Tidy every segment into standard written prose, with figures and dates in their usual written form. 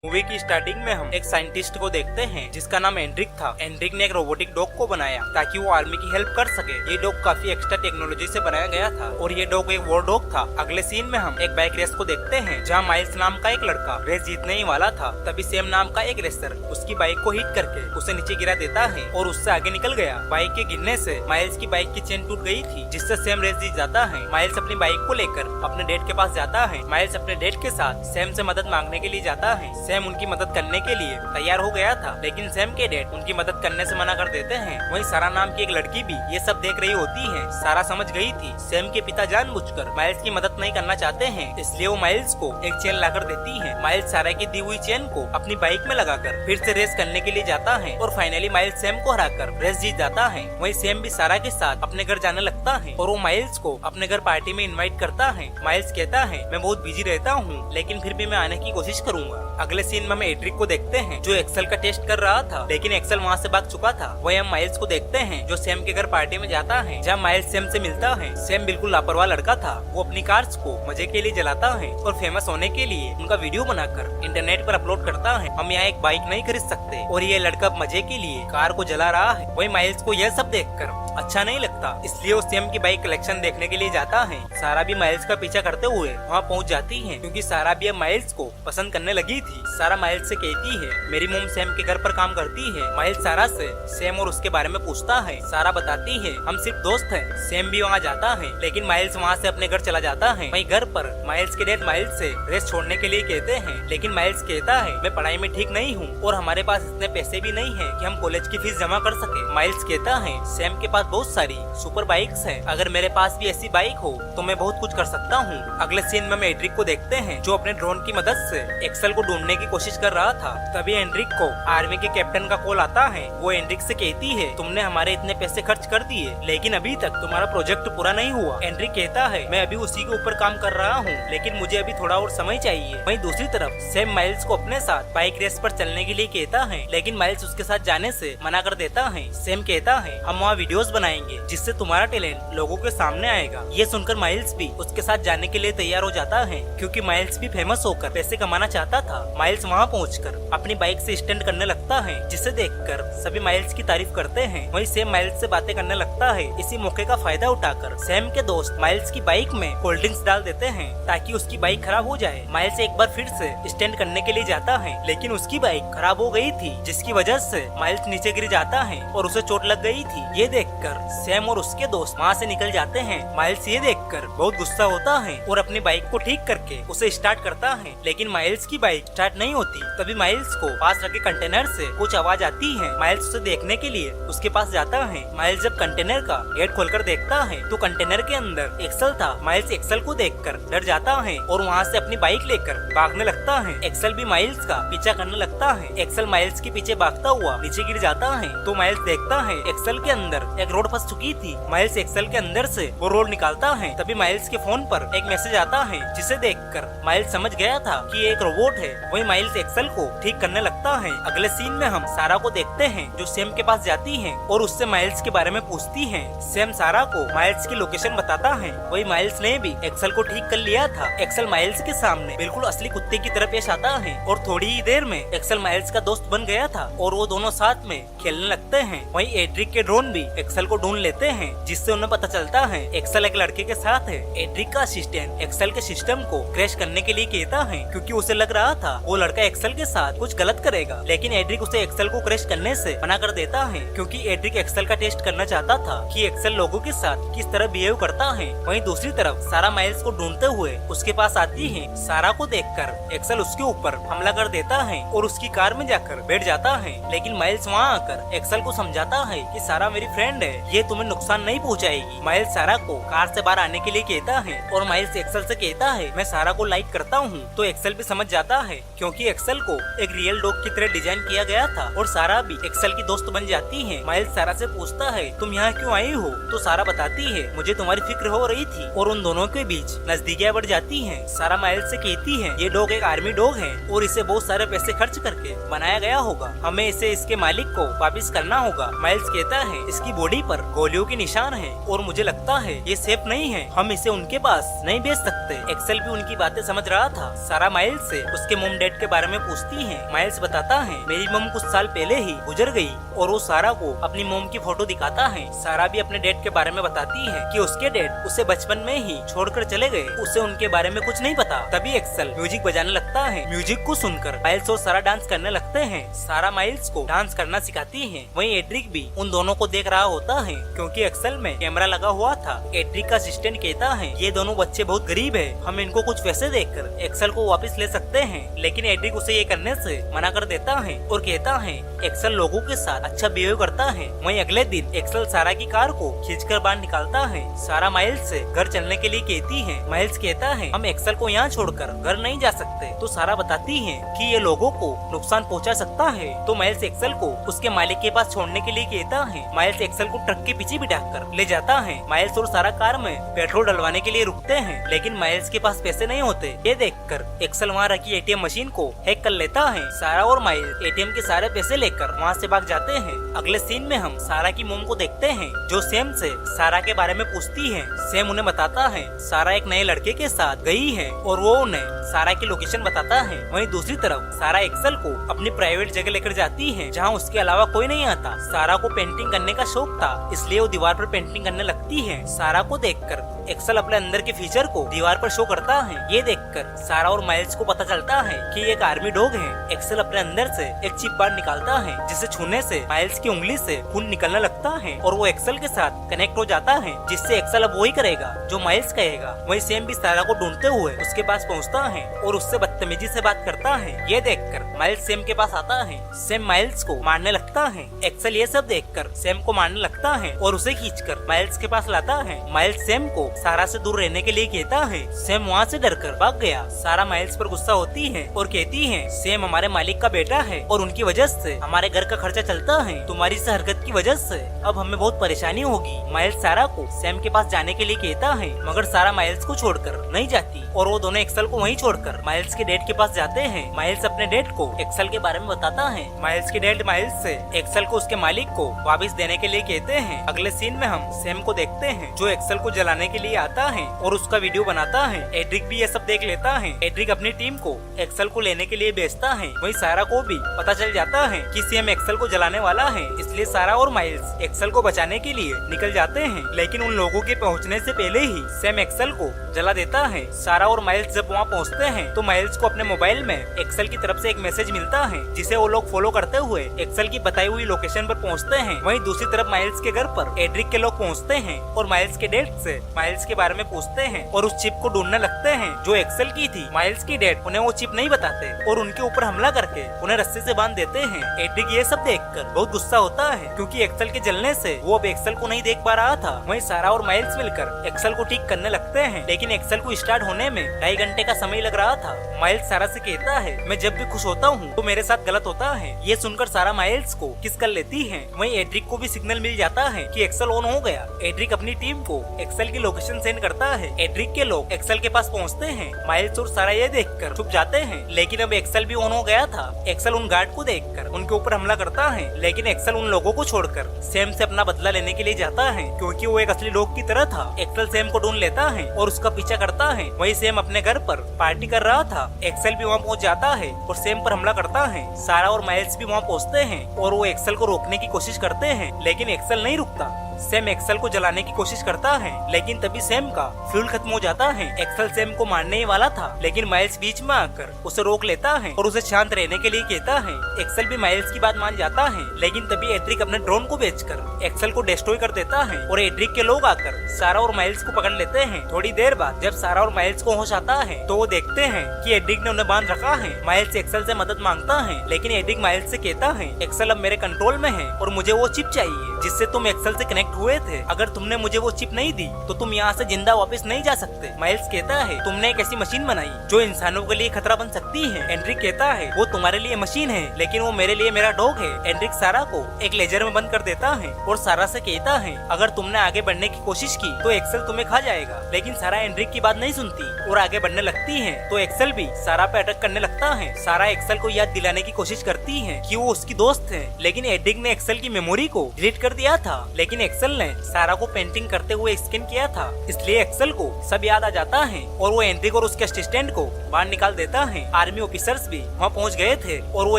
Movie की starting में हम एक साइंटिस्ट को देखते हैं जिसका नाम एंड्रिक था। एंड्रिक ने एक रोबोटिक डॉग को बनाया ताकि वो आर्मी की हेल्प कर सके। ये डॉग काफी एक्स्ट्रा टेक्नोलॉजी से बनाया गया था और ये डॉग एक वॉर डॉग था। अगले सीन में हम एक बाइक रेस को देखते हैं जहाँ माइल्स नाम का एक लड़का रेस जीतने ही वाला था। तभी सैम नाम का एक रेसर उसकी बाइक को हिट करके उसे नीचे गिरा देता है और उससे आगे निकल गया। बाइक के गिरने से माइल्स की बाइक की चेन टूट गई थी जिससे सैम रेस जीत जाता है। माइल्स अपनी बाइक को लेकर अपने डेड के पास जाता है। माइल्स अपने डेड के साथ सैम से मदद मांगने के लिए जाता है। सैम उनकी मदद करने के लिए तैयार हो गया था लेकिन सैम के डैड उनकी मदद करने से मना कर देते हैं। वहीं सारा नाम की एक लड़की भी ये सब देख रही होती है। सारा समझ गई थी सैम के पिता जानबूझकर माइल्स की मदद नहीं करना चाहते हैं, इसलिए वो माइल्स को एक चेन लाकर देती है। माइल्स सारा की दी हुई चेन को अपनी बाइक में लगाकर फिर से रेस करने के लिए जाता है और फाइनली माइल्स सैम को हराकर रेस जीत जाता है। वहीं सैम भी सारा के साथ अपने घर जाने लगता है और वो माइल्स को अपने घर पार्टी में इनवाइट करता है। माइल्स कहता है मैं बहुत बिजी रहता हूँ लेकिन फिर भी मैं आने की कोशिश करूंगा। अगले सीन में हम एड्रिक को देखते हैं जो एक्सेल का टेस्ट कर रहा था लेकिन एक्सेल वहाँ से भाग चुका था। वहीं हम माइल्स को देखते हैं जो सैम के घर पार्टी में जाता है जहाँ माइल्स सैम से मिलता है। सैम बिल्कुल लापरवाह लड़का था। वो अपनी कार्स को मजे के लिए जलाता है और फेमस होने के लिए उनका वीडियो बनाकर इंटरनेट पर अपलोड करता है। हम यहाँ एक बाइक नहीं खरीद सकते और ये लड़का मजे के लिए कार को जला रहा है। वही माइल्स को यह सब देखकर अच्छा नहीं लगता इसलिए वो सैम की बाइक कलेक्शन देखने के लिए जाता है। सारा भी माइल्स का पीछा करते हुए वहाँ पहुँच जाती है क्योंकि सारा भी अब माइल्स को पसंद करने लगी थी। सारा माइल्स से कहती है मेरी मॉम सैम के घर पर काम करती है। माइल्स सारा से सैम और उसके बारे में पूछता है। सारा बताती है हम सिर्फ दोस्त हैं। सैम भी वहाँ जाता है लेकिन माइल्स वहाँ से अपने घर चला जाता है। वहीं घर पर माइल्स के डैड माइल्स से रेस छोड़ने के लिए कहते हैं लेकिन माइल्स कहता है मैं पढ़ाई में ठीक नहीं हूँ और हमारे पास इतने पैसे भी नहीं है कि हम कॉलेज की फीस जमा कर सके। माइल्स कहता है सैम के पास बहुत सारी सुपर बाइक्स हैं, अगर मेरे पास भी ऐसी बाइक हो तो मैं बहुत कुछ कर सकता हूँ। अगले सीन में हम एड्रिक को देखते हैं जो अपने ड्रोन की मदद से एक्सेल को ढूंढने की कोशिश कर रहा था। तभी एंड्रिक को आर्मी के कैप्टन का कॉल आता है। वो एंड्रिक से कहती है तुमने हमारे इतने पैसे खर्च कर दिए लेकिन अभी तक तुम्हारा प्रोजेक्ट पूरा नहीं हुआ। एंड्रिक कहता है मैं अभी उसी के ऊपर काम कर रहा हूँ लेकिन मुझे अभी थोड़ा और समय चाहिए। वहीं दूसरी तरफ सैम माइल्स को अपने साथ बाइक रेस पर चलने के लिए कहता है लेकिन माइल्स उसके साथ जाने से मना कर देता है। सैम कहता है हम वहाँ वीडियोस बनाएंगे जिससे तुम्हारा टैलेंट लोगों के सामने आएगा। ये सुनकर माइल्स भी उसके साथ जाने के लिए तैयार हो जाता है क्योंकि माइल्स भी फेमस होकर पैसे कमाना चाहता था। माइल्स वहाँ पहुंचकर अपनी बाइक से स्टंट करने लगता है जिसे देखकर सभी माइल्स की तारीफ करते हैं। वहीं सैम माइल्स से बातें करने लगता है। इसी मौके का फायदा उठाकर सैम के दोस्त माइल्स की बाइक में कोल्ड ड्रिंक्स डाल देते हैं ताकि उसकी बाइक खराब हो जाए। माइल्स एक बार फिर से स्टंट करने के लिए जाता है लेकिन उसकी बाइक खराब हो गई थी जिसकी वजह से माइल्स नीचे गिर जाता है और उसे चोट लग गई थी। ये देखकर सैम और उसके दोस्त वहाँ से निकल जाते हैं। माइल्स ये देखकर बहुत गुस्सा होता है और अपनी बाइक को ठीक करके उसे स्टार्ट करता है लेकिन माइल्स की बाइक स्टार्ट नहीं होती। तभी माइल्स को पास रखे कंटेनर से कुछ आवाज आती है। माइल्स उसे देखने के लिए उसके पास जाता है। माइल्स जब कंटेनर का गेट खोलकर देखता है तो कंटेनर के अंदर एक्सेल था। माइल्स एक्सेल को देखकर डर जाता है और वहाँ से अपनी बाइक लेकर भागने लगता है। एक्सेल भी माइल्स का पीछा करने लगता है। एक्सेल माइल्स के पीछे भागता हुआ नीचे गिर जाता है तो माइल्स देखता है एक्सेल के अंदर एक रोड फंस चुकी थी। माइल्स एक्सेल के अंदर से वो रोड निकालता है। तभी माइल्स के फोन पर एक मैसेज आता है जिसे देखकर माइल्स समझ गया था कि ये एक रोबोट है। वही माइल्स एक्सेल को ठीक करने लगता है। अगले सीन में हम सारा को देखते हैं जो सैम के पास जाती है और उससे माइल्स के बारे में पूछती है। सैम सारा को माइल्स की लोकेशन बताता है। वही माइल्स ने भी एक्सेल को ठीक कर लिया था। एक्सेल माइल्स के सामने बिल्कुल असली कुत्ते की तरह पेश आता है और थोड़ी ही देर में एक्सेल माइल्स का दोस्त बन गया था और वो दोनों साथ में खेलने लगते हैं। वहीं एड्रिक के ड्रोन भी एक्सेल को ढूंढ लेते हैं जिससे उन्हें पता चलता है एक्सेल एक लड़के के साथ है। एड्रिक का असिस्टेंट एक्सेल के सिस्टम को क्रैश करने के लिए कहता है क्योंकि उसे लग रहा था वो लड़का एक्सेल के साथ कुछ गलत करेगा लेकिन एड्रिक उसे एक्सेल को क्रैश करने से मना कर देता है क्योंकि एड्रिक एक्सेल का टेस्ट करना चाहता था कि एक्सेल लोगों के साथ किस तरह बिहेव करता है। वहीं दूसरी तरफ सारा माइल्स को ढूंढते हुए उसके पास आती है। सारा को देखकर एक्सेल उसके ऊपर हमला कर देता है और उसकी कार में जाकर बैठ जाता है लेकिन माइल्स वहाँ आकर एक्सेल को समझाता है कि सारा मेरी फ्रेंड है, ये तुम्हें नुकसान नहीं पहुँचाएगी। माइल्स सारा को कार से बाहर आने के लिए कहता है और माइल्स एक्सेल से कहता है मैं सारा को लाइक करता हूँ। तो एक्सेल भी समझ जाता है क्योंकि एक्सेल को एक रियल डॉग की तरह डिजाइन किया गया था और सारा भी एक्सेल की दोस्त बन जाती है। माइल्स सारा से पूछता है तुम यहाँ क्यों आई हो? तो सारा बताती है मुझे तुम्हारी फिक्र हो रही थी और उन दोनों के बीच नजदीकियां बढ़ जाती हैं। सारा माइल्स से कहती है ये डॉग एक आर्मी डॉग है और इसे बहुत सारे पैसे खर्च करके बनाया गया होगा, हमें इसे इसके मालिक को वापिस करना होगा। माइल्स कहता है इसकी बॉडी पर गोलियों के निशान है और मुझे लगता है ये सेफ नहीं है, हम इसे उनके पास नहीं भेज सकते। एक्सेल भी उनकी बातें समझ रहा था। सारा माइल्स से उसके मॉम डैड डेट के बारे में पूछती है। माइल्स बताता है मेरी मम कुछ साल पहले ही गुजर गई और वो सारा को अपनी मम की फोटो दिखाता है। सारा भी अपने डेट के बारे में बताती है कि उसके डेट उसे बचपन में ही छोड़कर चले गए, उसे उनके बारे में कुछ नहीं पता। तभी एक्सेल म्यूजिक बजाने लगता है। म्यूजिक को सुनकर माइल्स और सारा डांस करने लगते हैं। सारा माइल्स को डांस करना सिखाती है। वहीं एड्रिक भी उन दोनों को देख रहा होता है क्योंकि एक्सेल में कैमरा लगा हुआ था। एड्रिक का असिस्टेंट कहता है ये दोनों बच्चे बहुत गरीब है, हम इनको कुछ पैसे देकर एक्सेल को वापस ले सकते हैं, लेकिन एड्रिक उसे ये करने से मना कर देता है और कहता है एक्सेल लोगों के साथ अच्छा बिहेव करता है। वहीं अगले दिन एक्सेल सारा की कार को खींचकर बाहर निकालता है। सारा माइल्स से घर चलने के लिए कहती है। माइल्स कहता है हम एक्सेल को यहाँ छोड़कर घर नहीं जा सकते। तो सारा बताती है कि ये लोगों को नुकसान पहुँचा सकता है। तो माइल्स एक्सेल को उसके मालिक के पास छोड़ने के लिए कहता है। माइल्स एक्सेल को ट्रक के पीछे बिठाकर ले जाता है। माइल्स और सारा कार में पेट्रोल डलवाने के लिए रुकते हैं, लेकिन माइल्स के पास पैसे नहीं होते। ये देखकर एक्सेल वहाँ रखी एटीएम मशीन को हैक कर लेता है। सारा और माइल्स एटीएम के सारे पैसे लेकर वहाँ से भाग जाते हैं। अगले सीन में हम सारा की मोम को देखते हैं जो सैम से सारा के बारे में पूछती है। सैम उन्हें बताता है सारा एक नए लड़के के साथ गई है और वो उन्हें सारा की लोकेशन बताता है। वहीं दूसरी तरफ सारा एक्सेल को अपनी प्राइवेट जगह लेकर जाती है जहाँ उसके अलावा कोई नहीं आता। सारा को पेंटिंग करने का शौक था, इसलिए वो दीवार पर पेंटिंग करने लगती है। सारा को देखकर एक्सेल अपने अंदर के फीचर को दीवार पर शो करता है। ये देखकर सारा और माइल्स को पता चलता है कि एक आर्मी डॉग है। एक्सेल अपने अंदर से एक चिप बाहर निकालता है जिसे छूने से माइल्स की उंगली से खून निकलने लगता है और वो एक्सेल के साथ कनेक्ट हो जाता है, जिससे एक्सेल अब वही करेगा जो माइल्स कहेगा। वहीं सैम भी सारा को ढूंढते हुए उसके पास पहुंचता है और उससे बदतमीजी से बात करता है। ये देखकर माइल्स सैम के पास आता है। सैम माइल्स को मारने लगता है। एक्सेल ये सब देखकर सैम को मारने लगता है और उसे खींचकर माइल्स के पास लाता है। माइल्स सैम को सारा से दूर रहने के लिए कहता है। सैम वहाँ से डरकर भाग गया। सारा माइल्स पर गुस्सा होती है और कहती है सैम हमारे मालिक का बेटा है और उनकी वजह से हमारे घर का खर्चा चलता है, तुम्हारी इस हरकत की वजह से अब हमें बहुत परेशानी होगी। माइल्स सारा को सैम के पास जाने के लिए कहता है, मगर सारा माइल्स को छोड़कर नहीं जाती और वो दोनों एक्सेल को वहीं छोड़कर माइल्स के डैड के पास जाते हैं। माइल्स अपने डैड को एक्सेल के बारे में बताता है। माइल्स के डैड माइल्स से एक्सेल को उसके मालिक को वापस देने के लिए कहते हैं। अगले सीन में हम सैम को देखते हैं जो एक्सेल को जलाने के लिए आता है और उसका वीडियो बनाता है। एड्रिक भी ये सब देख लेता है। एड्रिक अपनी टीम को एक्सेल को लेने के लिए भेजता है। वहीं सारा को भी पता चल जाता है कि सैम एक्सेल को जलाने वाला है, इसलिए सारा और माइल्स एक्सेल को बचाने के लिए निकल जाते हैं। लेकिन उन लोगों के पहुंचने से पहले ही सैम एक्सेल को जला देता है। सारा और माइल्स जब वहां पहुंचते हैं तो माइल्स को अपने मोबाइल में एक्सेल की तरफ से एक मैसेज मिलता है जिसे वो लोग फॉलो करते हुए एक्सेल की बताई हुई लोकेशन पर पहुंचते हैं। वहीं दूसरी तरफ माइल्स के घर पर एड्रिक के लोग पहुंचते हैं और माइल्स के डैड से माइल्स के बारे में पूछते हैं और उस चिप को ढूंढने लगते हैं जो एक्सेल की थी। माइल्स की डैड उन्हें वो चिप नहीं बताते और उनके ऊपर हमला करके उन्हें रस्से से बांध देते हैं। एड्रिक ये सब देखकर बहुत गुस्सा होता है क्योंकि एक्सेल के जलने से वो अब एक्सेल को नहीं देख पा रहा था। वहीं सारा और माइल्स मिलकर एक्सेल को ठीक करने लगते हैं, लेकिन एक्सेल को स्टार्ट होने में 2.5 घंटे का समय लग रहा था। माइल्स सारा से कहता है मैं जब भी खुश होता हूँ तो मेरे साथ गलत होता है। ये सुनकर सारा माइल्स को किस कर लेती है। वहीं एड्रिक को भी सिग्नल मिल जाता है कि एक्सेल ऑन हो गया। एड्रिक अपनी टीम को एक्सेल की लोकेशन सेंड करता है। एड्रिक के लोग एक्सेल के पास पहुँचते हैं। माइल्स और सारा ये देखकर छुप जाते हैं, लेकिन अब एक्सेल भी ऑन हो गया था। एक्सेल उन गार्ड को देखकर उनके ऊपर हमला करता है, लेकिन एक्सेल उन लोगों को छोड़कर सैम से अपना बदला लेने के लिए जाता है क्योंकि वो एक असली डॉग की तरह था। एक्सेल सैम को ढूंढ लेता है और उसका पीछा करता है। वहीं सैम अपने घर पर पार्टी कर रहा था। एक्सेल भी वहाँ पहुँच जाता है और सैम पर हमला करता है। सारा और माइल्स भी वहाँ पहुँचते हैं और वो एक्सेल को रोकने की कोशिश करते हैं, लेकिन एक्सेल नहीं रुकता। सैम एक्सेल को जलाने की कोशिश करता है, लेकिन तभी सैम का फ्यूल खत्म हो जाता है। एक्सेल सैम को मारने ही वाला था, लेकिन माइल्स बीच में आकर उसे रोक लेता है और उसे शांत रहने के लिए कहता है। एक्सेल भी माइल्स की बात मान जाता है, लेकिन तभी एड्रिक अपने ड्रोन को बेचकर एक्सेल को डिस्ट्रॉय कर देता है और एड्रिक के लोग आकर सारा और माइल्स को पकड़ लेते हैं। थोड़ी देर बाद जब सारा और माइल्स को होश आता है तो वो देखते हैं कि एड्रिक ने उन्हें बांध रखा है। माइल्स एक्सेल से मदद मांगता है, लेकिन एड्रिक माइल्स से कहता है एक्सेल अब मेरे कंट्रोल में है और मुझे वो चिप चाहिए जिससे तुम एक्सेल से कनेक्ट हुए थे। अगर तुमने मुझे वो चिप नहीं दी तो तुम यहाँ से जिंदा वापस नहीं जा सकते। माइल्स कहता है तुमने एक ऐसी मशीन बनाई जो इंसानों के लिए खतरा बन सकती है। एंड्रिक कहता है वो तुम्हारे लिए मशीन है, लेकिन वो मेरे लिए मेरा डॉग है। एंड्रिक सारा को एक लेजर में बंद कर देता है और सारा से कहता है अगर तुमने आगे बढ़ने की कोशिश की तो एक्सेल तुम्हें खा जाएगा। लेकिन सारा एंड्रिक की बात नहीं सुनती और आगे बढ़ने लगती है तो एक्सेल भी सारा पे अटैक करने लगता है। सारा एक्सेल को याद दिलाने की कोशिश करती है कि वो उसकी दोस्त है, लेकिन एंड्रिक ने एक्सेल की मेमोरी को डिलीट कर दिया था। लेकिन एक्सेल ने सारा को पेंटिंग करते हुए स्कैन किया था, इसलिए एक्सेल को सब याद आ जाता है और वो एंड्रिक और उसके असिस्टेंट को बाहर निकाल देता है। आर्मी ऑफिसर्स भी वहाँ पहुँच गए थे और वो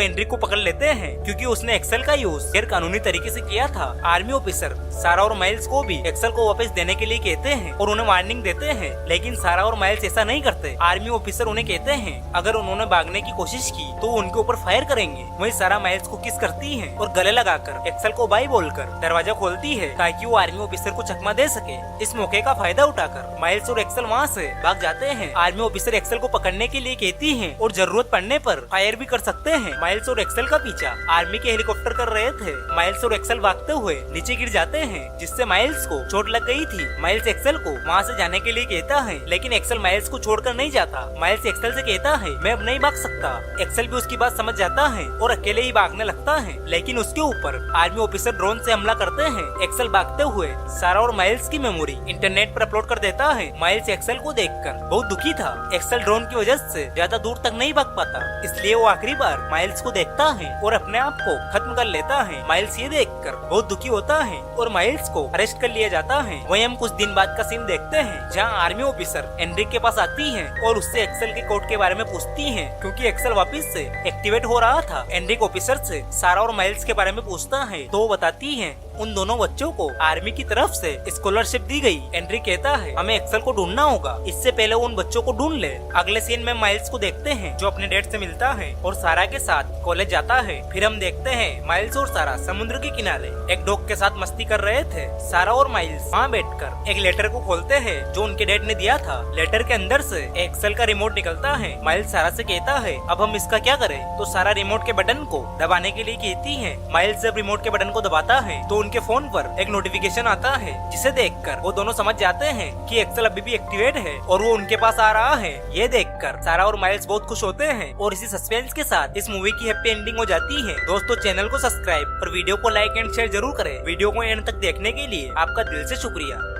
एंड्रिक को पकड़ लेते हैं क्योंकि उसने एक्सेल का यूज गैर कानूनी तरीके से किया था। आर्मी ऑफिसर सारा और माइल्स को भी एक्सेल को वापस देने के लिए कहते हैं और उन्हें वार्निंग देते हैं, लेकिन सारा और माइल्स ऐसा नहीं करते। आर्मी ऑफिसर उन्हें कहते हैं अगर उन्होंने भागने की कोशिश की तो उनके ऊपर फायर करेंगे। वहीं सारा माइल्स को किस करती है और गले लगाकर एक्सेल को बाय बोलकर दरवाजा खोलती है ताकि वो आर्मी ऑफिसर को चकमा दे सके। इस मौके का फायदा उठाकर माइल्स और एक्सेल वहाँ से भाग जाते हैं। आर्मी ऑफिसर एक्सेल को पकड़ने के लिए कहती है और जरूरत पड़ने पर फायर भी कर सकते हैं। माइल्स और एक्सेल का पीछा आर्मी के हेलीकॉप्टर कर रहे थे। माइल्स और एक्सेल भागते हुए नीचे गिर जाते हैं जिससे माइल्स को चोट लग गई थी। माइल्स एक्सेल को वहाँ से जाने के लिए कहता है, लेकिन एक्सेल माइल्स को छोड़कर नहीं जाता। माइल्स एक्सेल से कहता है मैं अब नहीं भाग सकता। एक्सेल भी उसकी बात समझ जाता है और अकेले ही भागने लगता है, लेकिन उसके ऊपर आर्मी ऑफिसर ड्रोन से हमला करते हैं। एक्सेल भागते हुए सारा और माइल्स की मेमोरी इंटरनेट पर अपलोड कर देता है। माइल्स एक्सेल को देखकर बहुत दुखी था। एक्सेल ड्रोन की वजह से ज्यादा दूर तक नहीं भाग पाता, इसलिए वो आखिरी बार माइल्स को देखता है और अपने आप को खत्म कर लेता है। माइल्स ये देखकर बहुत दुखी होता है और माइल्स को अरेस्ट कर लिया जाता है। वहीं हम कुछ दिन बाद का सीन देखते हैं जहां आर्मी ऑफिसर एंड्रिक के पास आती है और उससे एक्सेल के कोड के बारे में पूछती है क्योंकि एक्सेल वापस से एक्टिवेट हो रहा था। एंड्रिक ऑफिसर से सारा और माइल्स के बारे में पूछता है तो वो बताती है उन दोनों बच्चों को आर्मी की तरफ से स्कॉलरशिप दी गई। एंड्रिक कहता है हमें एक्सेल को ढूंढना होगा, इससे पहले उन बच्चों को ढूंढ ले। अगले सीन में माइल्स को देखते हैं जो अपने डैड से मिलता है और सारा के साथ कॉलेज जाता है। फिर हम देखते हैं माइल्स और सारा समुद्र के किनारे एक डॉग के साथ मस्ती कर रहे थे। सारा और माइल्स वहाँ बैठकर एक लेटर को खोलते हैं जो उनके डैड ने दिया था। लेटर के अंदर से एक्सेल का रिमोट निकलता है। माइल्स सारा से कहता है अब हम इसका क्या करें, तो सारा रिमोट के बटन को दबाने के लिए कहती है। माइल्स जब रिमोट के बटन को दबाता है तो उनके फोन पर एक नोटिफिकेशन आता है जिसे देखकर वो दोनों समझ जाते हैं कि एक्सेल अभी भी एक्टिवेट है और वो उनके पास आ रहा है। ये देखकर सारा और माइल्स बहुत खुश होते हैं और इसी सस्पेंस के साथ इस मूवी की हैप्पी एंडिंग हो जाती है। दोस्तों चैनल को सब्सक्राइब और वीडियो को लाइक एंड शेयर जरूर करें। वीडियो को एंड तक देखने के लिए आपका दिल से शुक्रिया।